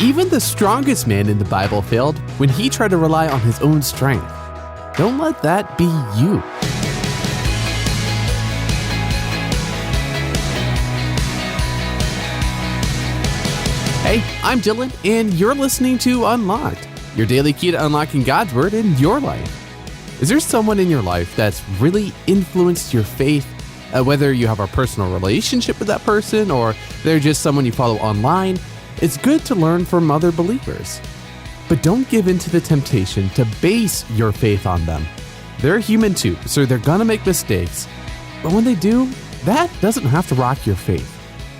Even the strongest man in the Bible failed when he tried to rely on his own strength. Don't let that be you. Hey, I'm Dylan, and you're listening to Unlocked, your daily key to unlocking God's Word in your life. Is there someone in your life that's really influenced your faith? Whether you have a personal relationship with that person or they're just someone you follow online, it's good to learn from other believers. But don't give in to the temptation to base your faith on them. They're human too, so they're gonna make mistakes. But when they do, that doesn't have to rock your faith.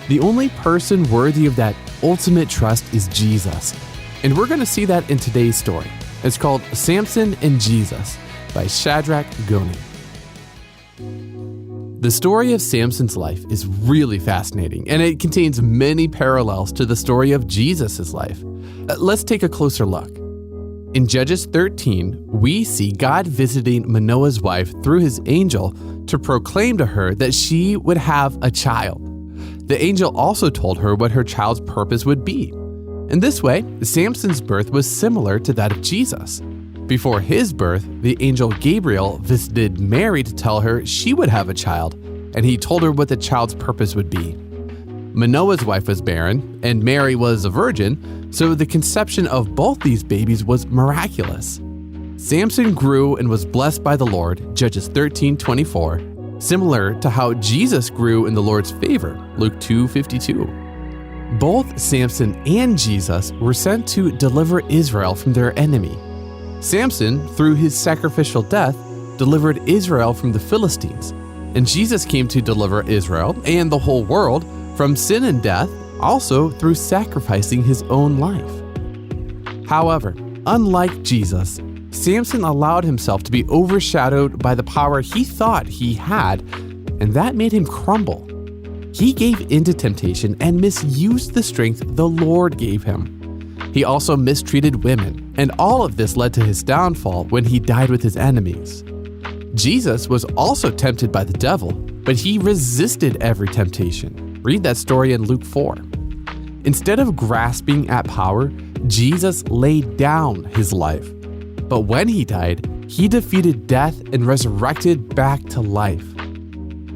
The only person worthy of that ultimate trust is Jesus. And we're gonna see that in today's story. It's called Samson and Jesus by Shadrach Goni. The story of Samson's life is really fascinating, and it contains many parallels to the story of Jesus' life. Let's take a closer look. In Judges 13, we see God visiting Manoah's wife through his angel to proclaim to her that she would have a child. The angel also told her what her child's purpose would be. In this way, Samson's birth was similar to that of Jesus. Before his birth, the angel Gabriel visited Mary to tell her she would have a child, and he told her what the child's purpose would be. Manoah's wife was barren, and Mary was a virgin, so the conception of both these babies was miraculous. Samson grew and was blessed by the Lord, Judges 13:24, similar to how Jesus grew in the Lord's favor, Luke 2:52. Both Samson and Jesus were sent to deliver Israel from their enemy. Samson, through his sacrificial death, delivered Israel from the Philistines, and Jesus came to deliver Israel and the whole world from sin and death, also through sacrificing his own life. However, unlike Jesus, Samson allowed himself to be overshadowed by the power he thought he had, and that made him crumble. He gave into temptation and misused the strength the Lord gave him. He also mistreated women, and all of this led to his downfall when he died with his enemies. Jesus was also tempted by the devil, but he resisted every temptation. Read that story in Luke 4. Instead of grasping at power, Jesus laid down his life. But when he died, he defeated death and resurrected back to life.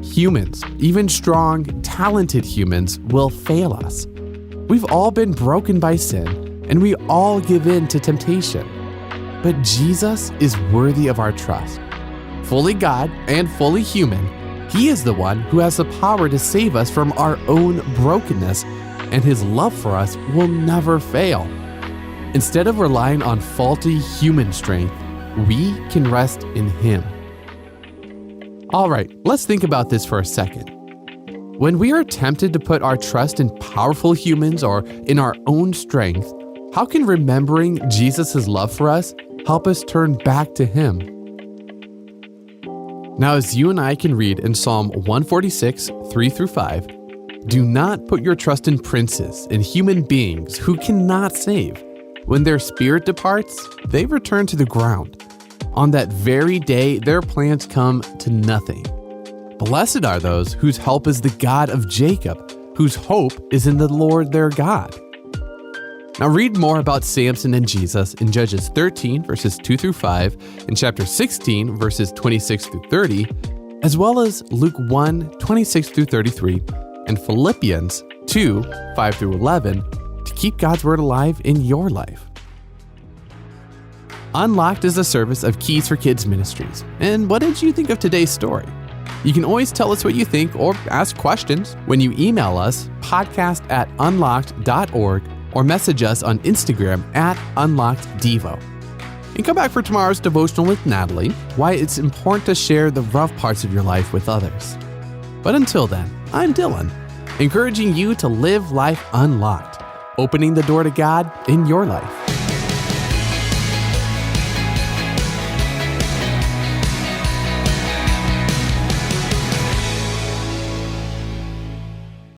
Humans, even strong, talented humans, will fail us. We've all been broken by sin, and we all give in to temptation. But Jesus is worthy of our trust. Fully God and fully human, he is the one who has the power to save us from our own brokenness, and his love for us will never fail. Instead of relying on faulty human strength, we can rest in him. All right, let's think about this for a second. When we are tempted to put our trust in powerful humans or in our own strength, how can remembering Jesus' love for us help us turn back to him? Now, as you and I can read in Psalm 146, 3-5, do not put your trust in princes and human beings who cannot save. When their spirit departs, they return to the ground. On that very day, their plans come to nothing. Blessed are those whose help is the God of Jacob, whose hope is in the Lord their God. Now read more about Samson and Jesus in Judges 13, verses 2-5, and chapter 16, verses 26-30, as well as Luke 1, 26-33, and Philippians 2, 5-11, to keep God's Word alive in your life. Unlocked is a service of Keys for Kids Ministries. And what did you think of today's story? You can always tell us what you think or ask questions when you email us podcast@unlocked.org or message us on Instagram @UnlockedDevo. And come back for tomorrow's devotional with Natalie, why it's important to share the rough parts of your life with others. But until then, I'm Dylan, encouraging you to live life unlocked, opening the door to God in your life.